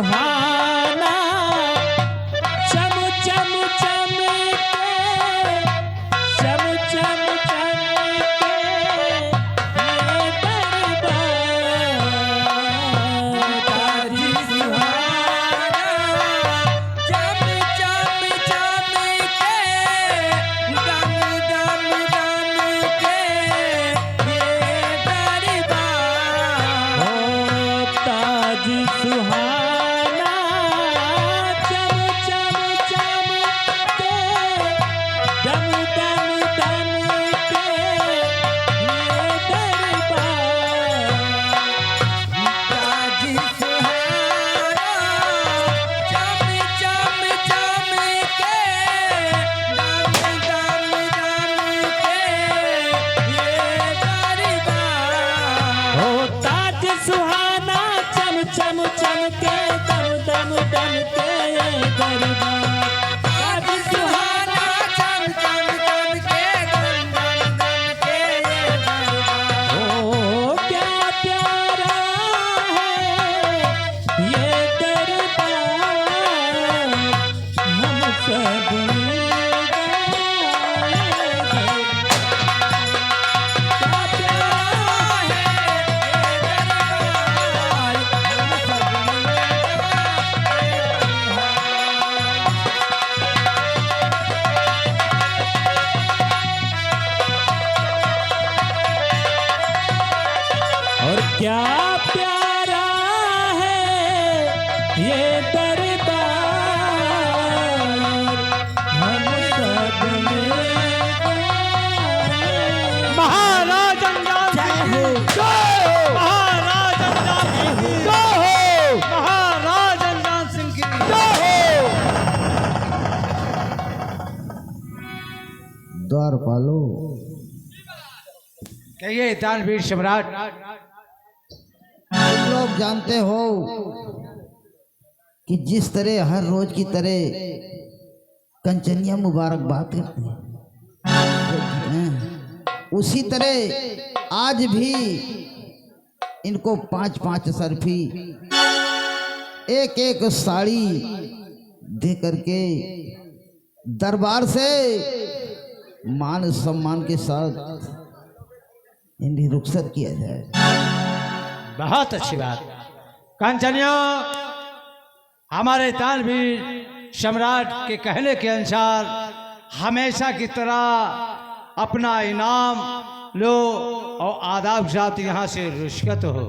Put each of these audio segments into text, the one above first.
सुहाना चम चम चमके चम चम चमके ये दरबार ताज सुहाना चम चम चमके दम दम दमके ये दरबार ओ ताज सुहाना चम चम चमके दम दम दमके ये दरबार ताज सुहाना चम चम चमके दम दम दमके ये दरबार ओ ताज सुहाना चम चम चमके दम दम दमके ये दरबार ताज सुहाना चम चम चमके दम दम दमके ये दरबार ओ क्या प्यारा है ये दरबार हम सब और क्या प्यारा है ये दरबार हम सब महाराज जय हो महाराज महाराज रंजन सिंह की द्वार पालो कहिए दानवीर सम्राट। तुम लोग जानते हो कि जिस तरह हर रोज की तरह कंचनिया मुबारकबाद करती है, उसी तरह आज भी इनको 5-5 सरफी एक एक साड़ी दे करके दरबार से मान सम्मान के साथ इन्हें रुखसत किया जाए। बहुत अच्छी बात। कंचनिया हमारे दानवीर सम्राट के कहने के अनुसार हमेशा की तरह अपना इनाम लो और आदाब के साथ यहाँ से रुष्कत हो।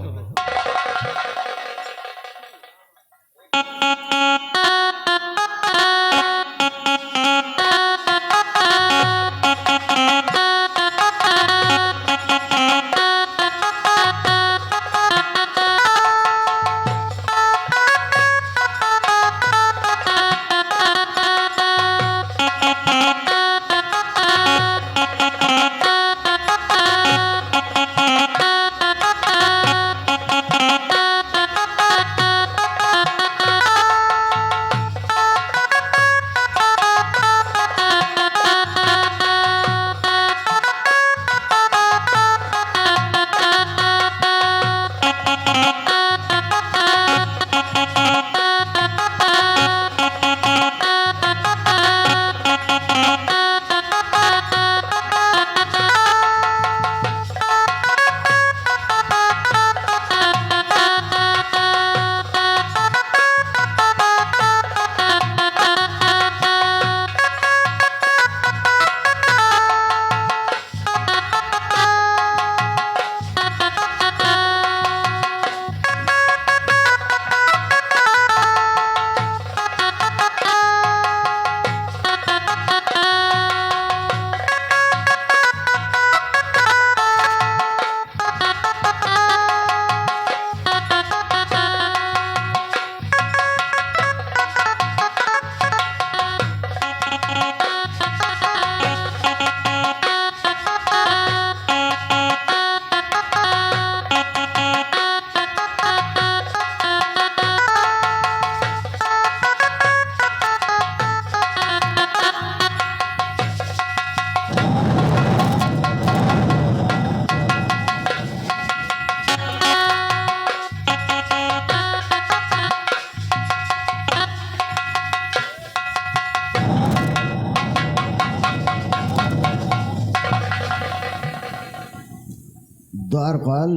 द्वारपाल,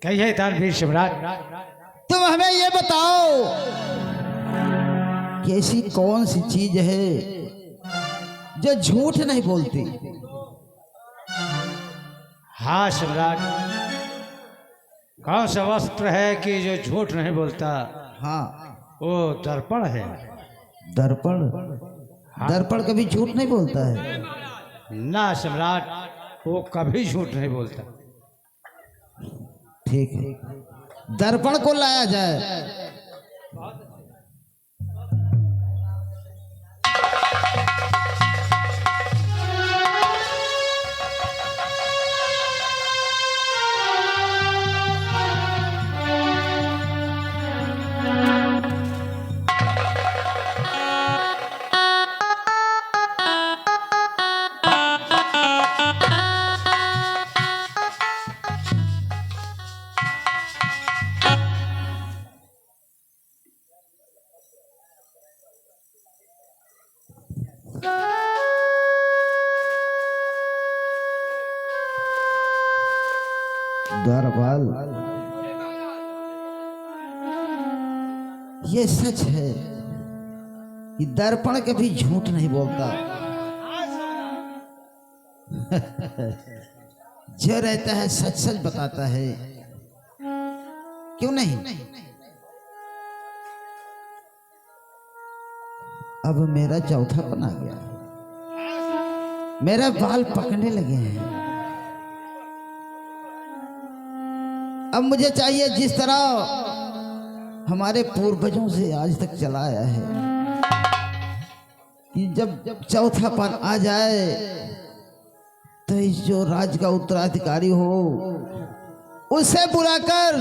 कहिए दानवीर सम्राट। तुम हमें ये बताओ कि ऐसी कौन सी चीज है जो झूठ नहीं बोलती? हाँ सम्राट, कौन सा वस्त्र है कि जो झूठ नहीं बोलता? हाँ, वो दर्पण है। दर्पण। दर्पण कभी झूठ नहीं बोलता है? ना सम्राट, वो कभी झूठ नहीं बोलता। ठीक है, दर्पण को लाया जाए। द्वारपाल, ये सच है कि दर्पण कभी झूठ नहीं बोलता। जो रहता है सच सच बताता है, क्यों नहीं? अब मेरा चौथापन आ गया, मेरा बाल पकने लगे हैं। अब मुझे चाहिए जिस तरह हमारे पूर्वजों से आज तक चला आया है कि जब चौथापन आ जाए तो इस जो राज का उत्तराधिकारी हो उसे बुलाकर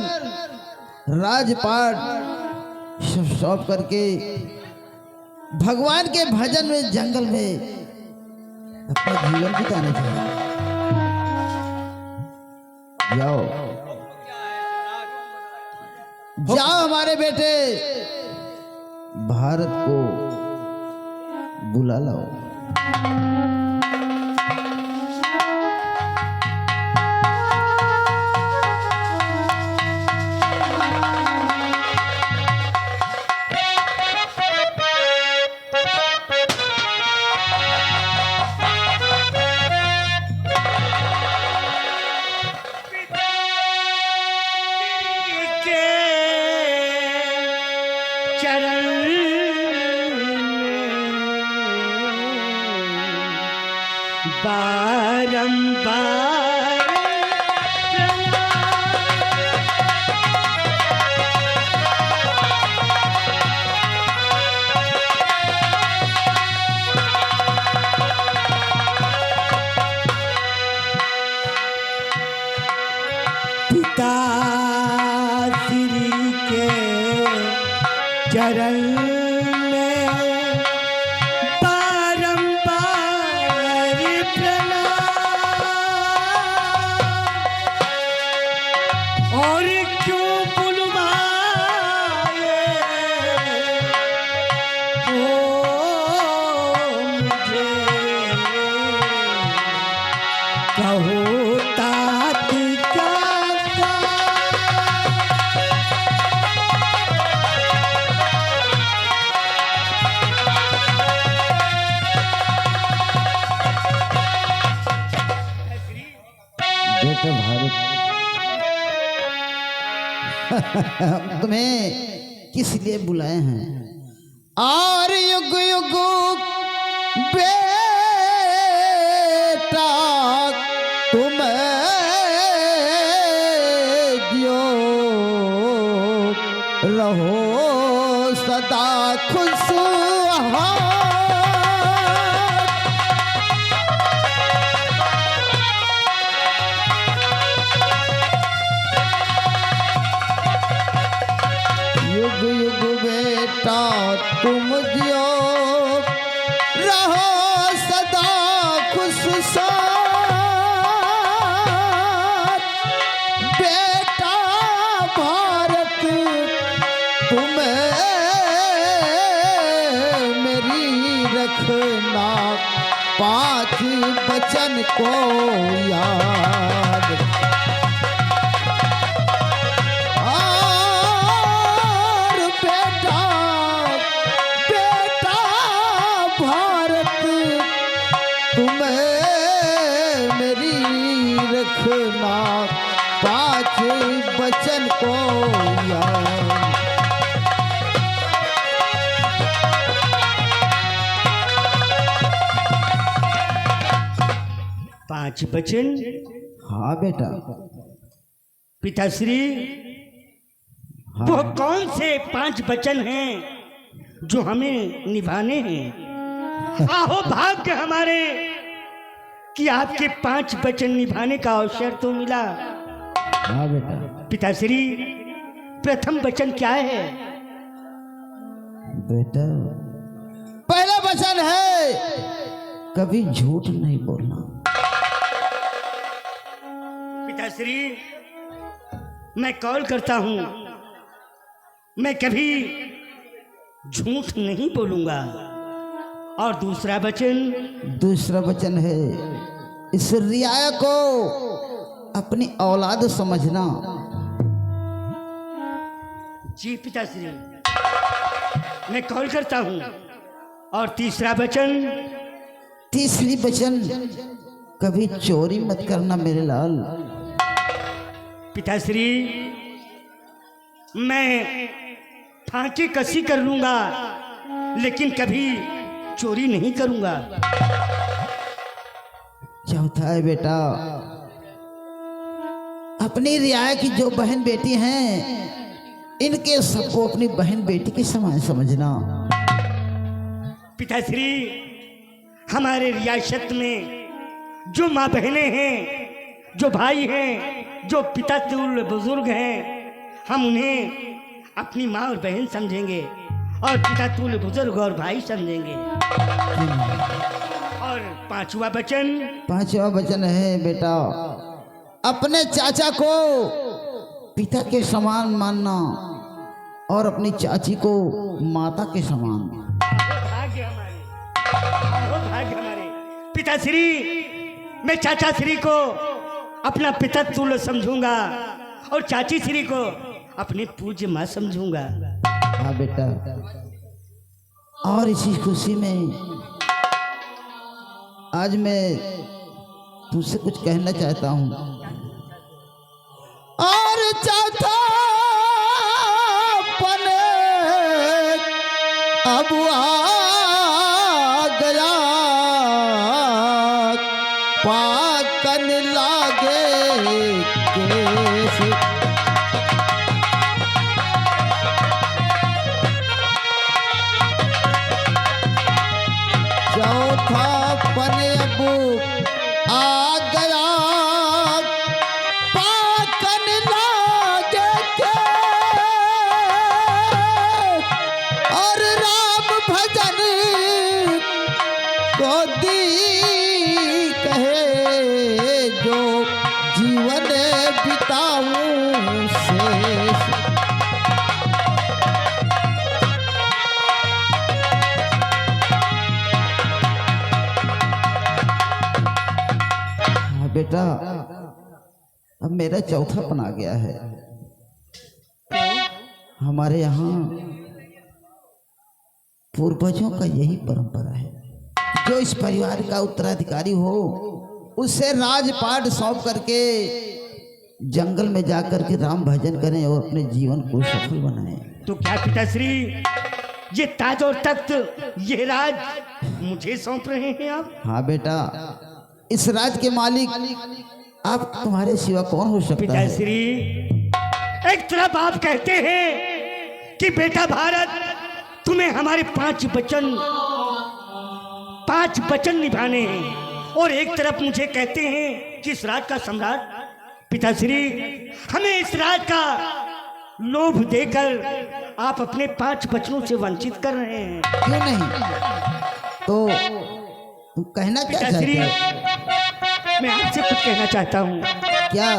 राजपाट सौंप करके भगवान के भजन में जंगल में अपना जीवन बिताने चाहिए। जाओ जाओ हमारे बेटे भारत को बुला लाओ। चरण में बारंबार प्रणाम। और क्यों बुलवाए हो मुझे, कहो तात क्या बेटा भारत, हम तुम्हें किस लिए बुलाए हैं? और युग युग बेटा तुम जियो रहो सदा खुशहाल। युग युग बेटा तुम जियो रहो सदा खुशहाल। बेटा भारत तुम मेरी रखना पांच वचन को याद। और बेटा बेटा भारत तुम्हें मेरी रखना, पांच वचन को याद। पांच वचन। हाँ बेटा। पिताश्री, हाँ। वो कौन से पांच वचन हैं जो हमें निभाने हैं? आहो भाग्य हमारे कि आपके पांच वचन निभाने का अवसर तो मिला। हाँ बेटा। पिताश्री, प्रथम वचन क्या है? बेटा पहला वचन है कभी झूठ नहीं बोलना। पिताश्री, मैं कॉल करता हूं, मैं कभी झूठ नहीं बोलूंगा। और दूसरा वचन? दूसरा वचन है इस रियाया को अपनी औलाद समझना। जी पिताश्री, मैं कॉल करता हूं। और तीसरा वचन? तीसरी वचन कभी चोरी मत करना मेरे लाल। पिताश्री, मैं फांकी कसी कर लूंगा लेकिन कभी चोरी नहीं करूंगा। चौथा है बेटा अपनी रियाया की जो बहन बेटी हैं इनके सबको अपनी बहन बेटी के समान समझना। पिताश्री, हमारे रियासत में जो माँ बहनें हैं, जो भाई हैं, जो पिता तुल्य बुजुर्ग हैं, हम उन्हें अपनी माँ और बहन समझेंगे और पिता तुल्य बुजुर्ग और भाई समझेंगे। और पांचवा वचन? पांचवा वचन है बेटा अपने चाचा को पिता के समान मानना और अपनी चाची को माता के समान। भाग्य हमारे, भाग्य हमारे। पिताश्री, मैं चाचा श्री को अपना पिता तुल्य समझूंगा और चाची श्री को अपनी पूज्य माँ समझूंगा। हाँ बेटा। और इसी खुशी में आज मैं तुझसे कुछ कहना चाहता हूँ। और चौथा पने अब आ गया पाकन लागे केस। चौथा पने अब आ गया पाकन लागे केस। और राम भजन को दी कहे जो जीवन बिताऊं शेष। हाँ बेटा अब मेरा चौथापन आ गया है। हमारे यहाँ पूर्वजों का यही परंपरा है जो इस परिवार का उत्तराधिकारी हो उससे राजपाट सौंप करके जंगल में जाकर के राम भजन करें और अपने जीवन को सफल बनाएं। तो क्या पिताश्री, ये ताज और तख्त, ये राज मुझे सौंप रहे हैं आप? हाँ बेटा, इस राज के मालिक आप तुम्हारे सिवा कौन हो सकता है? पिताश्री, एक तरफ आप कहते हैं कि बेटा भारत तुम्हें हमारे पांच वचन निभाने हैं, और एक तरफ मुझे कहते हैं कि इस राज का सम्राट। पिताश्री, हमें इस राज का लोभ देकर आप अपने पांच वचनों से वंचित कर रहे हैं। क्यों नहीं? तो तुम कहना क्या चाहते पिताश्री, हो? मैं आपसे कुछ कहना चाहता हूँ। क्या?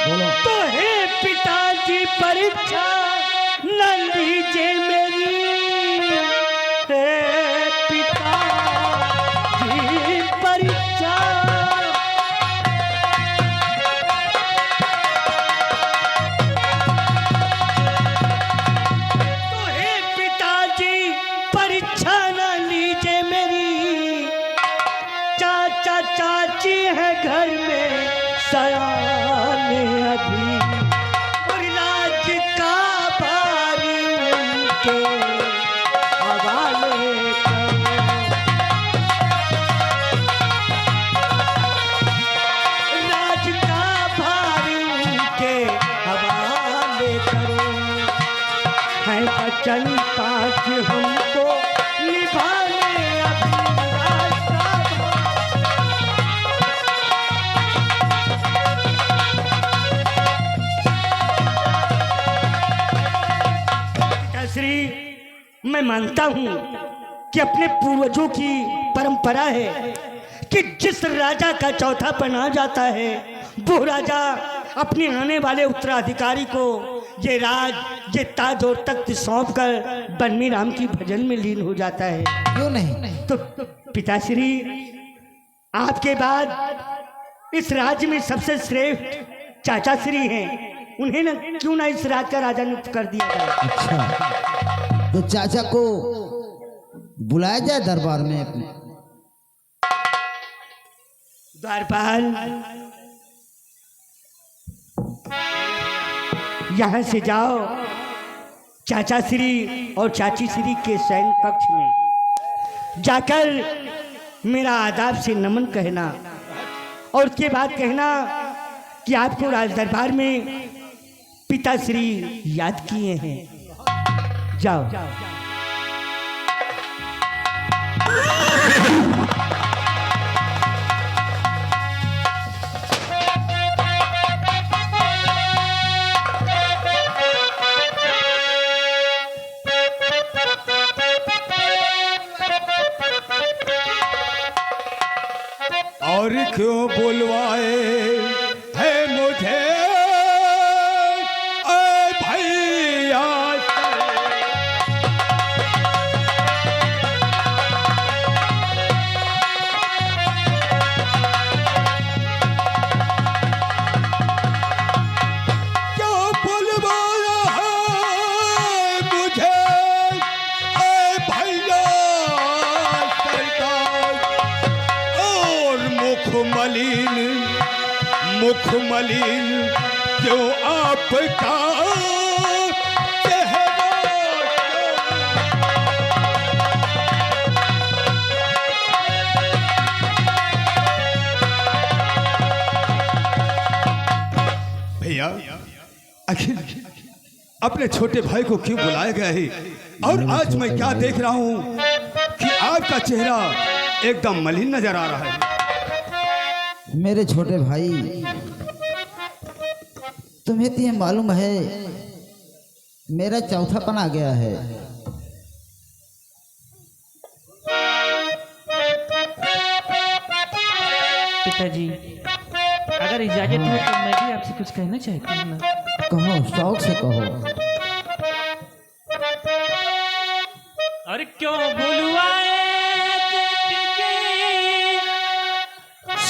बोलो। तो हे पिताजी परीक्षा न लीजिए मेरी, हे पिताजी के हवाले करो। राज का भार उनके हवाले करो। है बचन पाँच हमको निभाने अपनी रास्ता श्री। मैं मानता हूं कि अपने पूर्वजों की परंपरा है कि जिस राजा का चौथापन आ जाता है वो राजा अपने आने वाले उत्तराधिकारी को ये राज, ये ताज और तख्त सौंप कर बन्नी राम की भजन में लीन हो जाता है। क्यों नहीं? तो पिताश्री, आपके बाद इस राज्य में सबसे श्रेष्ठ चाचा श्री हैं, उन्हें न क्यों ना इस राज्य का राजा नियुक्त कर दिया जाए। अच्छा, तो चाचा को बुलाया जाए दरबार में अपने। द्वारपाल, यहाँ से जाओ चाचा श्री और चाची श्री के शयन कक्ष में जाकर मेरा आदाब से नमन कहना और उसके बाद कहना कि आपको राज दरबार में पिताश्री याद किए हैं। जाओ। और क्यों बुलवाए है मुझे ऐ भैया क्यों बुलवाया है मुझे ऐ भैया सरकार और मुख मलिन क्यों आपका चेहरा भैया आखिर अपने छोटे भाई को क्यों बुलाया गया है? और आज मैं क्या देख रहा हूँ कि आपका चेहरा एकदम मलिन नजर आ रहा है। मेरे छोटे भाई, तुम्हें तो ये मालूम है मेरा चौथापन आ गया है। पिताजी, अगर इजाजत हो तो मैं भी आपसे कुछ कहना चाहती हूँ ना। कहो, शौक से कहो। और क्यों बुलवाए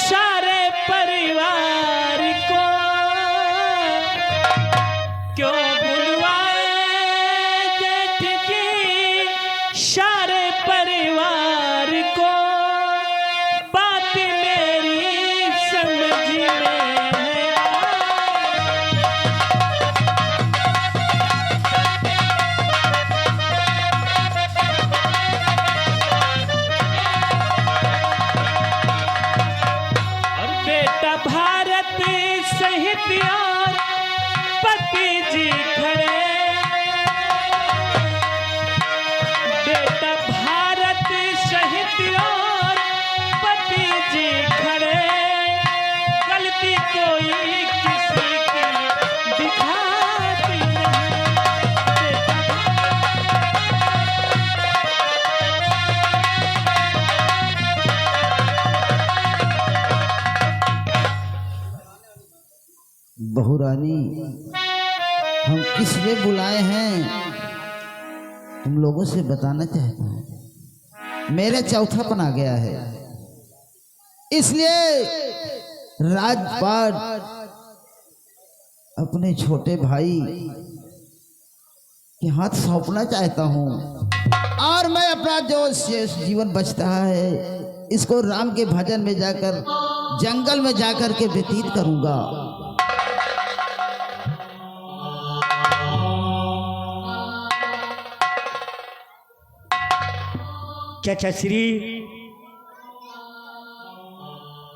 सारे परिवार को, क्यों बुलवाए जेठ जी सारे परिवार को, बात मेरी समझ में है। भारत सहित और पति जी खड़े, बेटा भारत सहित और पति जी खड़े, गलती कोई किसी की दिखाती नहीं। बहू रानी, हम किस लिए बुलाए हैं तुम लोगों से बताना चाहता हूं। मेरे चौथापन आ गया है, इसलिए राजपाट अपने छोटे भाई के हाथ सौंपना चाहता हूं और मैं अपना जो शेष जीवन बचता है इसको राम के भजन में जाकर, जंगल में जाकर के व्यतीत करूंगा। चाचा श्री,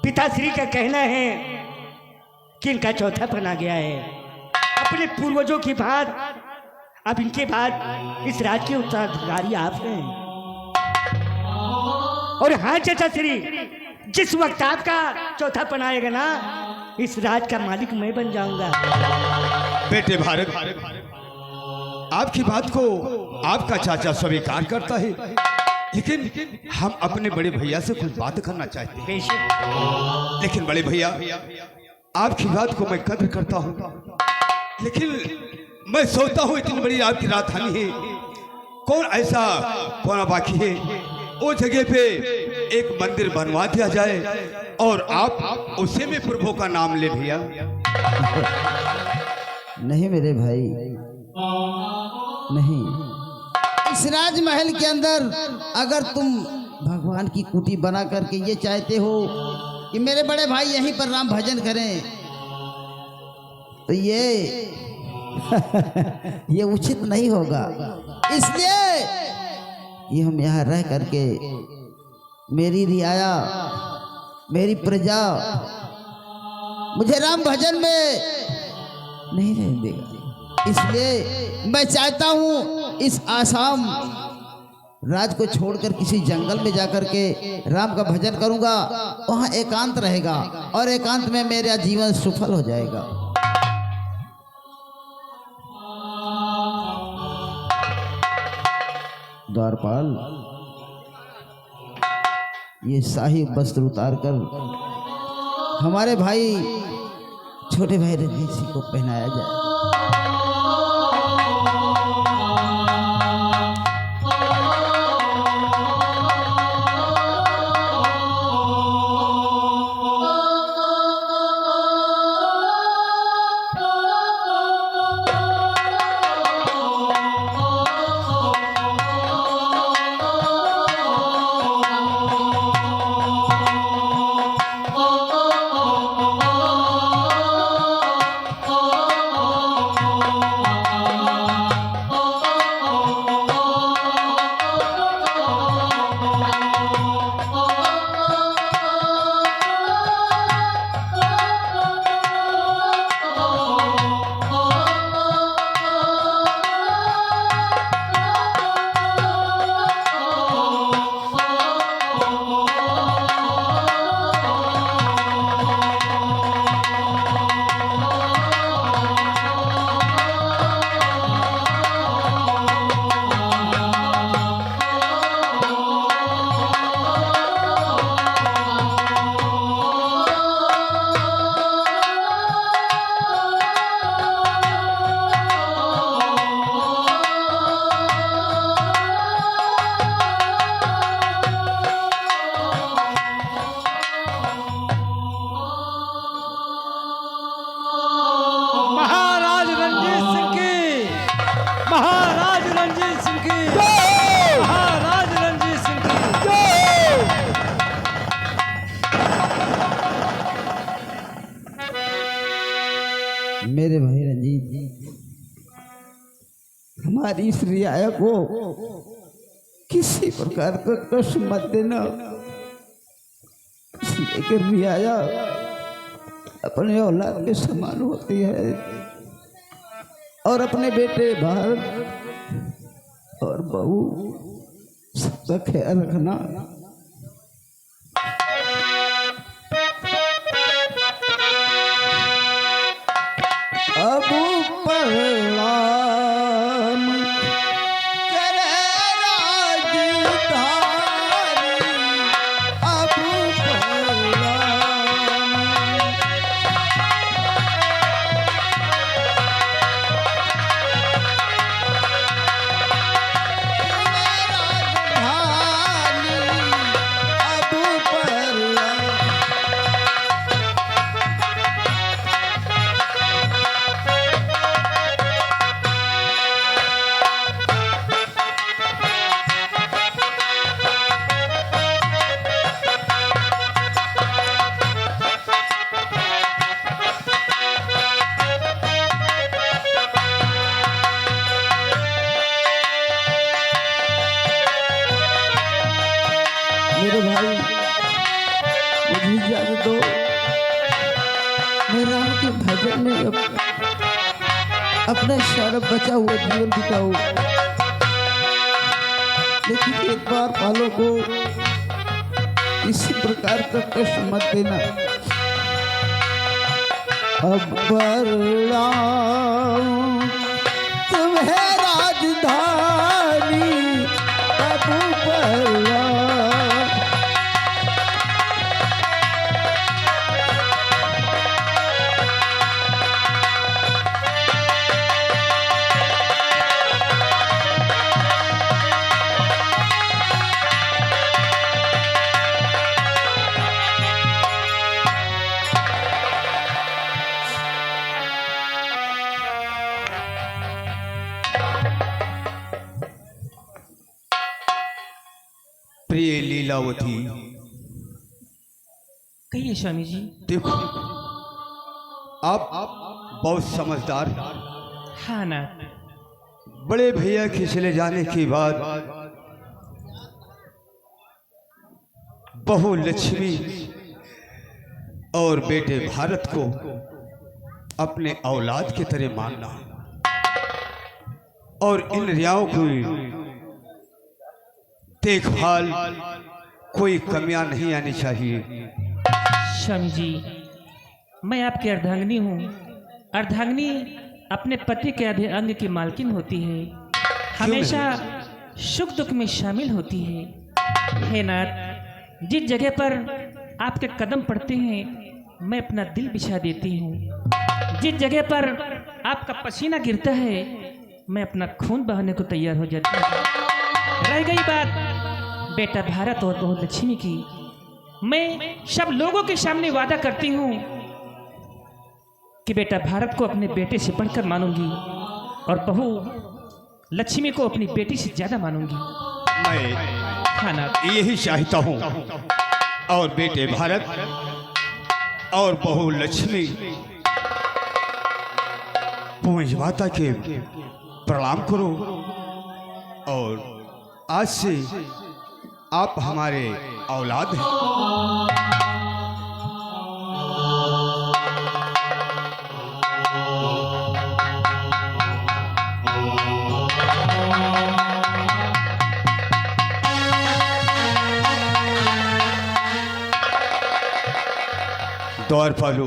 पिताश्री का कहना है कि इनका चौथापन आ गया है। अपने पूर्वजों की बात, अब इनके बाद इस राज्य के उत्तराधिकारी आप हैं। और हाँ चाचा श्री, जिस वक्त आपका चौथापन आएगा ना, इस राज का मालिक मैं बन जाऊंगा। बेटे भारत, आपकी बात को आपका चाचा स्वीकार करता है, लेकिन हम अपने बड़े भैया से कुछ बात करना चाहते हैं। बेशक। लेकिन बड़े भैया, आपकी बात को मैं कद्र करता हूँ, लेकिन मैं सोचता हूँ इतनी बड़ी आपकी राजधानी है, कौन ऐसा कोना बाकी है वो जगह पे एक मंदिर बनवा दिया जाए और आप उसे में प्रभु का नाम ले भैया। नहीं मेरे भाई, नहीं। इस राजमहल के अंदर अगर तुम भगवान की कुटी बना करके ये चाहते हो कि मेरे बड़े भाई यहीं पर राम भजन करें, तो ये उचित नहीं होगा। इसलिए कि हम यहाँ रह करके मेरी रियाया, मेरी प्रजा मुझे राम भजन में नहीं रहने देगा। इसलिए मैं चाहता हूँ इस आसाम राज को छोड़कर किसी जंगल में जाकर के राम का भजन करूँगा, वहाँ एकांत रहेगा और एकांत में मेरा जीवन सफल हो जाएगा। द्वारपाल, ये शाही वस्त्र उतारकर हमारे भाई छोटे भाई रणजीत सिंह को पहनाया जाए। मेरे भाई रंजीत, हमारी इस रियाया को किसी प्रकार का कष्ट मत देना, लेकिन रियाया अपने औलाद के समान होती है और अपने बेटे भारत और बहू सबका ख्याल रखना। अब परनाम करे राजधानी, अब मेरे भाई मुझे जाने दो, मैं राम के भजन में अपना सारा बचा हुआ जीवन बिताऊं। लेकिन एक बार पालो को इसी प्रकार का कष्ट मत देना। अब बरलाऊं तुम्हें राजधानी, अब बरलाऊं। प्रिय लीलावती, कहिए स्वामी जी। देखो आप बहुत समझदार, हाँ ना, बड़े भैया के चले जाने के बाद बहू लक्ष्मी और बेटे भारत को अपने औलाद की तरह मानना और इन रियाओं की देखभाल कोई कमियां नहीं आनी चाहिए। स्वामी जी, मैं आपकी अर्धांगिनी हूँ। अर्धांगिनी अपने पति के आधे अंग की मालकिन होती है, हमेशा सुख दुख में शामिल होती है। हे नाथ, जिस जगह पर आपके कदम पड़ते हैं मैं अपना दिल बिछा देती हूँ। जिस जगह पर आपका पसीना गिरता है मैं अपना खून बहाने को तैयार हो जाती हूँ। रह गई बात बेटा भारत और बहू लक्ष्मी की, मैं सब लोगों के सामने वादा करती हूँ कि बेटा भारत को अपने बेटे से बढ़कर मानूंगी और बहू लक्ष्मी को अपनी बेटी से ज्यादा मानूंगी। मैं खाना यही चाहता हूँ और बेटे भारत और बहू लक्ष्मी पूज माता के प्रणाम करो और आज से आप हमारे औलाद हैं। द्वारपालो,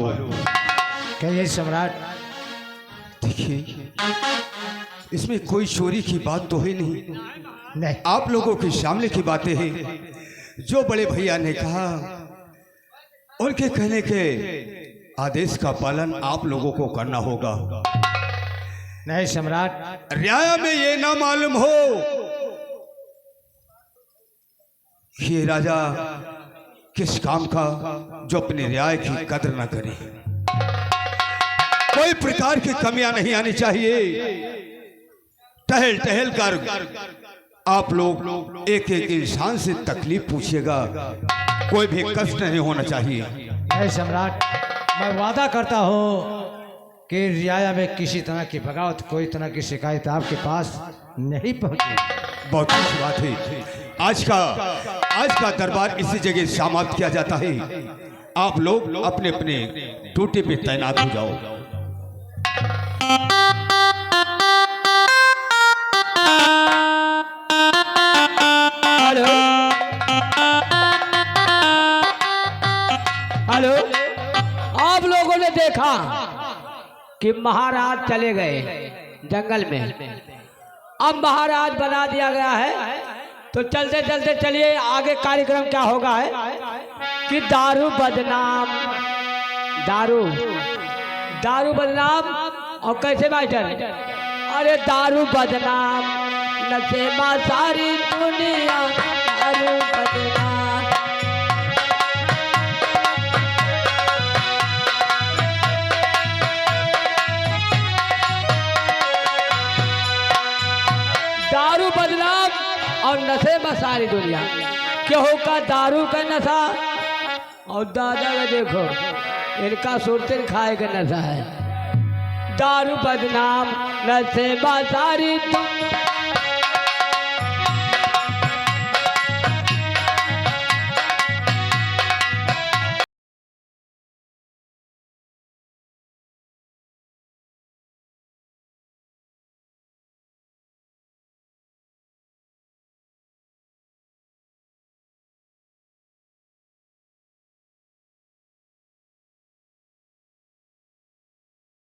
कहिए सम्राट। देखिए इसमें कोई चोरी की बात तो है नहीं, नहीं, आप लोगों के सामने की बातें हैं। जो बड़े भैया ने कहा उनके कहने के आदेश का पालन आप लोगों को करना होगा। नहीं सम्राट, रियाया में ये ना मालूम हो कि ये राजा किस काम का जो अपने रियाया की कदर ना करे। कोई प्रकार की कमियां नहीं आनी चाहिए। टहल टहल कर आप लोग एक एक इंसान से तकलीफ पूछिएगा, कोई भी कष्ट नहीं होना चाहिए। नहीं सम्राट, मैं वादा करता हूँ कि रियाया में किसी तरह की बगावत, कोई तरह की शिकायत आपके पास नहीं पहुँची। बहुत अच्छी बात है। आज का दरबार इसी जगह समाप्त किया जाता है। आप लोग अपने अपने ड्यूटी पे तैनात हो जाओ। हेलो, आप लोगों ने देखा कि महाराज चले गए जंगल में, अब महाराज बना दिया गया है। तो चलते चलते चलिए आगे कार्यक्रम क्या होगा है कि दारू बदनाम, दारू बदनाम। और कैसे मास्टर? अरे दारू बदनाम, नशेबा सारी दुनिया, दारू बदनाम। दारू बदनाम और नशे में सारी दुनिया। केहू का दारू का नशा और दादा का देखो इनका सुरतिन खाए का नशा है। दारू बदनाम, नशे में सारी दुनिया।